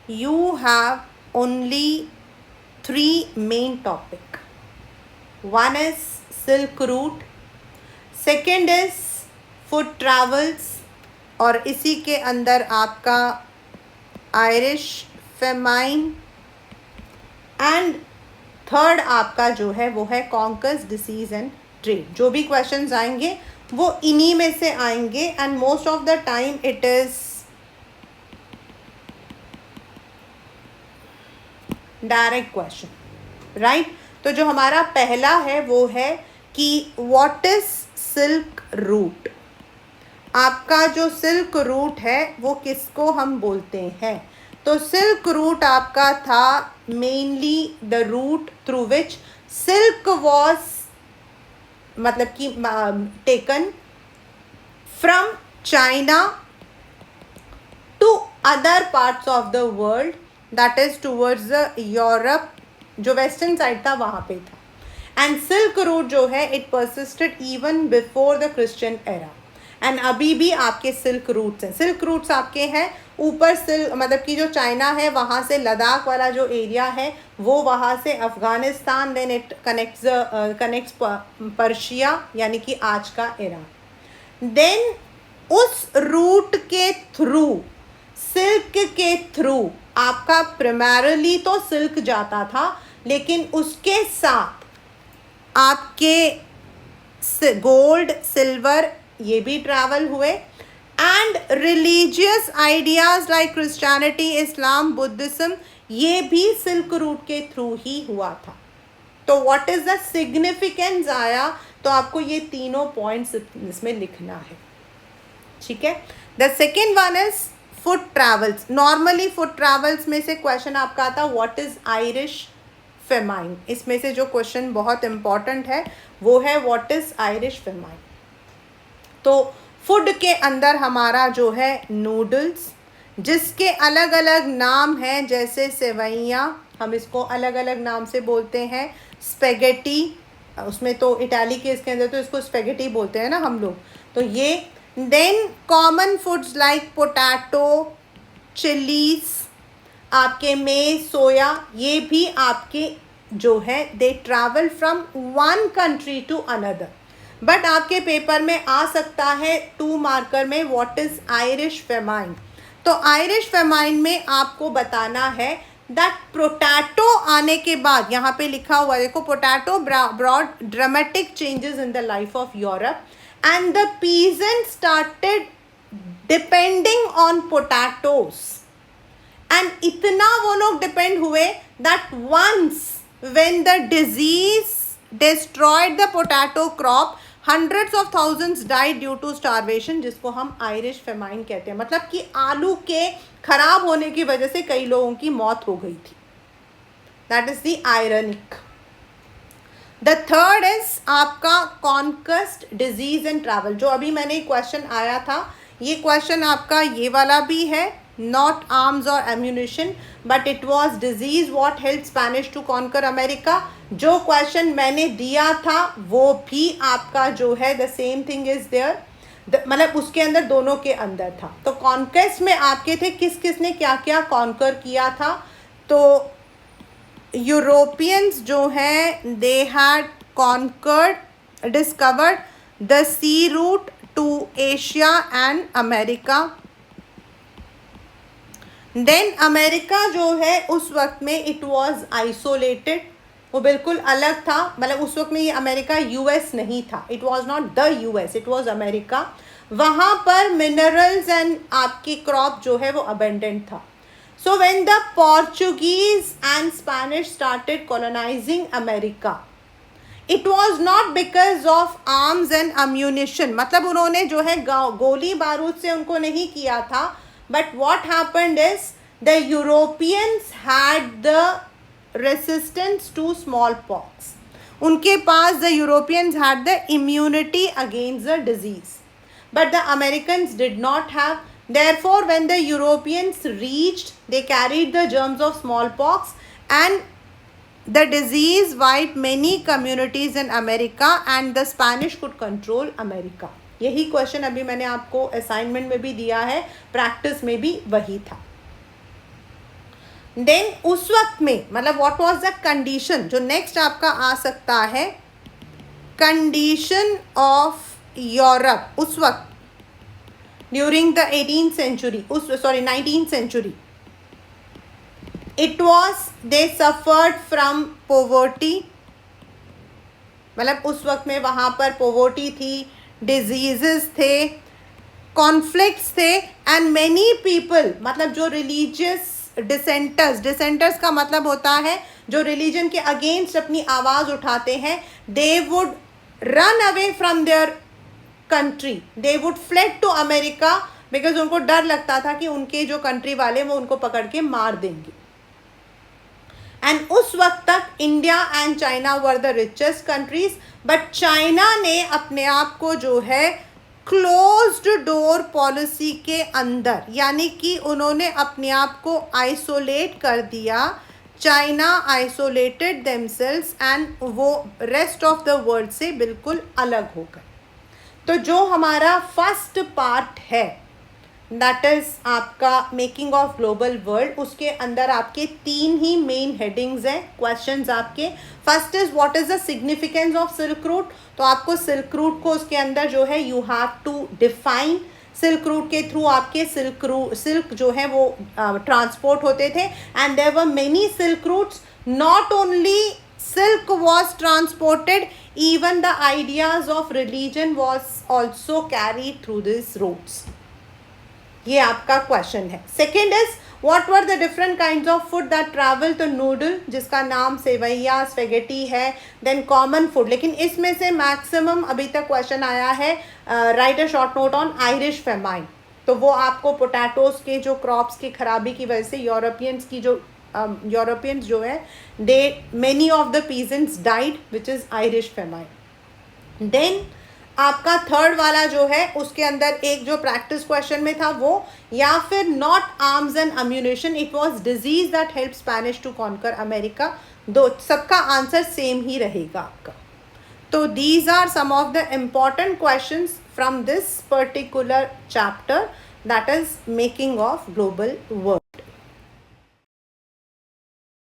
you have only three main topic. One is Silk Route, second is food travels, और इसी के अंदर आपका आयरिश फेमाइन, एंड थर्ड आपका जो है वो है कॉन्कर्स डिसीज एंड ट्रेड. जो भी क्वेश्चंस आएंगे वो इन्हीं में से आएंगे, and most of the time it is direct question, right. तो जो हमारा पहला है वो है कि व्हाट इज सिल्क रूट. आपका जो सिल्क रूट है वो किसको हम बोलते हैं. तो सिल्क रूट आपका था mainly the route through which silk was मतलब कि taken from China to other parts of the world, that is towards the Europe, जो वेस्टर्न साइड था वहाँ पे था. एंड सिल्क रूट जो है it persisted even before the Christian era, and अभी भी आपके सिल्क रूट्स हैं. सिल्क रूट्स आपके हैं ऊपर सिल्क मतलब कि जो चाइना है वहाँ से लद्दाख वाला जो एरिया है वो, वहाँ से Afghanistan, then it connects Persia यानी कि आज का ईरान. देन उस रूट के थ्रू, सिल्क के थ्रू आपका प्राइमरीली तो सिल्क जाता था, लेकिन उसके साथ आपके गोल्ड, सिल्वर ये भी ट्रैवल हुए, and religious ideas like Christianity, Islam, Buddhism ये भी सिल्क रूट के थ्रू ही हुआ था. तो व्हाट इज़ द सिग्निफिकेंस आया, तो आपको ये तीनों पॉइंट्स इसमें लिखना है, ठीक है. The second one is food travels. Normally food travels में से क्वेश्चन आपका आता व्हाट इज़ आयरिश फेमाइन. इसमें से जो क्वेश्चन बहुत इंपॉर्टेंट है वो है व्हाट इज़ आयरिश फेमाइन. तो फूड के अंदर हमारा जो है नूडल्स, जिसके अलग अलग नाम हैं, जैसे सेवैयाँ हम इसको अलग अलग नाम से बोलते हैं, स्पेगेटी उसमें तो इटाली के इसके अंदर तो इसको स्पेगेटी बोलते हैं ना हम लोग, तो ये. Then common foods like potato, chilies, आपके मेज, सोया, ये भी आपके जो है they travel from one country to another. But आपके पेपर में आ सकता है 2 मार्कर में व्हाट इज आयरिश फेमाइन. तो आयरिश फेमाइन में आपको बताना है दैट पोटैटो आने के बाद, यहाँ पे लिखा हुआ है देखो, potato brought dramatic changes in the life of Europe, and the peasant started depending on potatoes, and इतना वो लोग डिपेंड हुए that once when the disease destroyed the potato crop, hundreds of thousands died due to starvation, जिसको हम Irish famine कहते हैं. मतलब कि आलू के खराब होने की वजह से कई लोगों की मौत हो गई थी. That is the ironic. The third is आपका कॉन्क्वेस्ट डिजीज एंड ट्रैवल. जो अभी मैंने क्वेश्चन आया था, ये क्वेश्चन आपका ये वाला भी है, not arms or ammunition but it was disease what helped Spanish to conquer America. जो क्वेश्चन मैंने दिया था वो भी आपका जो है the same thing is there, मतलब उसके अंदर दोनों के अंदर था. तो कॉन्क्वेस्ट में आपके थे किस किस ने क्या क्या कॉन्कर किया था. तो यूरोपियंस जो हैं they had conquered, discovered the sea route to Asia and America. Then America जो है उस वक्त में इट वाज आइसोलेटेड, वो बिल्कुल अलग था. मतलब उस वक्त में ये अमेरिका यूएस नहीं था, it was not the US, it was America. वहाँ पर मिनरल्स एंड आपकी क्रॉप जो है वो अबेंडेंट था. So when the Portuguese and Spanish started colonising America, it was not because of arms and ammunition, मतलब उन्होंने जो है गोली बारूद से उनको नहीं किया था. But what happened is the Europeans had the resistance to smallpox. उनके पास the Europeans had the immunity against the disease, but the Americans did not have. Therefore, when the Europeans reached, they carried the germs of smallpox, and the disease wiped many communities in America, and the Spanish could control America. यही question अभी मैंने आपको assignment में भी दिया है, practice में भी वही था. देन उस वक्त में मतलब व्हाट वाज द कंडीशन, जो नेक्स्ट आपका आ सकता है, कंडीशन ऑफ यूरोप उस वक्त ड्यूरिंग द 18th सेंचुरी, उस 19th century, it was they suffered from poverty, मतलब उस वक्त में वहाँ पर पोवर्टी थी, डिजीजेस थे, कॉन्फ्लिक्ट्स थे, एंड मैनी पीपल, मतलब जो रिलीजियस डिसेंटर्स का मतलब होता है जो रिलीजन के अगेंस्ट अपनी आवाज़ उठाते हैं, they would run away from their country, they would fled to America, because उनको डर लगता था कि उनके जो कंट्री वाले वो उनको पकड़ के मार देंगे। एंड उस वक्त तक India and China were the richest countries, but China ने अपने आप को जो है क्लोज्ड डोर पॉलिसी के अंदर, यानी कि उन्होंने अपने आप को आइसोलेट कर दिया, चाइना आइसोलेटेड देमसेल्व्स एंड वो रेस्ट ऑफ द वर्ल्ड से बिल्कुल अलग हो गए। तो जो हमारा फर्स्ट पार्ट है दैट इज आपका मेकिंग ऑफ ग्लोबल वर्ल्ड, उसके अंदर आपके 3 ही मेन हेडिंग्स हैं क्वेश्चंस आपके। First is what is the significance of silk route, तो आपको सिल्क रूट को उसके अंदर जो है you have to define, silk route के थ्रू आपके सिल्क जो है वो ट्रांसपोर्ट होते थे, and there were many silk routes, not only silk was transported, even the ideas of religion was also carried through these routes। ये आपका question है। Second is what were the different kinds of food that travel, तो noodle जिसका नाम sewaiya spaghetti है, then common food, लेकिन इसमें से मैक्सिमम अभी तक क्वेश्चन आया है, right a short note on Irish famine, तो वो आपको पोटैटोज के जो क्रॉप्स की खराबी की वजह से यूरोपियंस जो है they many of the peasants died which is Irish famine. Then आपका थर्ड वाला जो है उसके अंदर एक जो प्रैक्टिस क्वेश्चन में था वो, या फिर not arms and ammunition, it was disease that help Spanish to conquer America, though सबका आंसर सेम ही रहेगा आपका। तो these are some of the important questions from this particular chapter that is making of global world.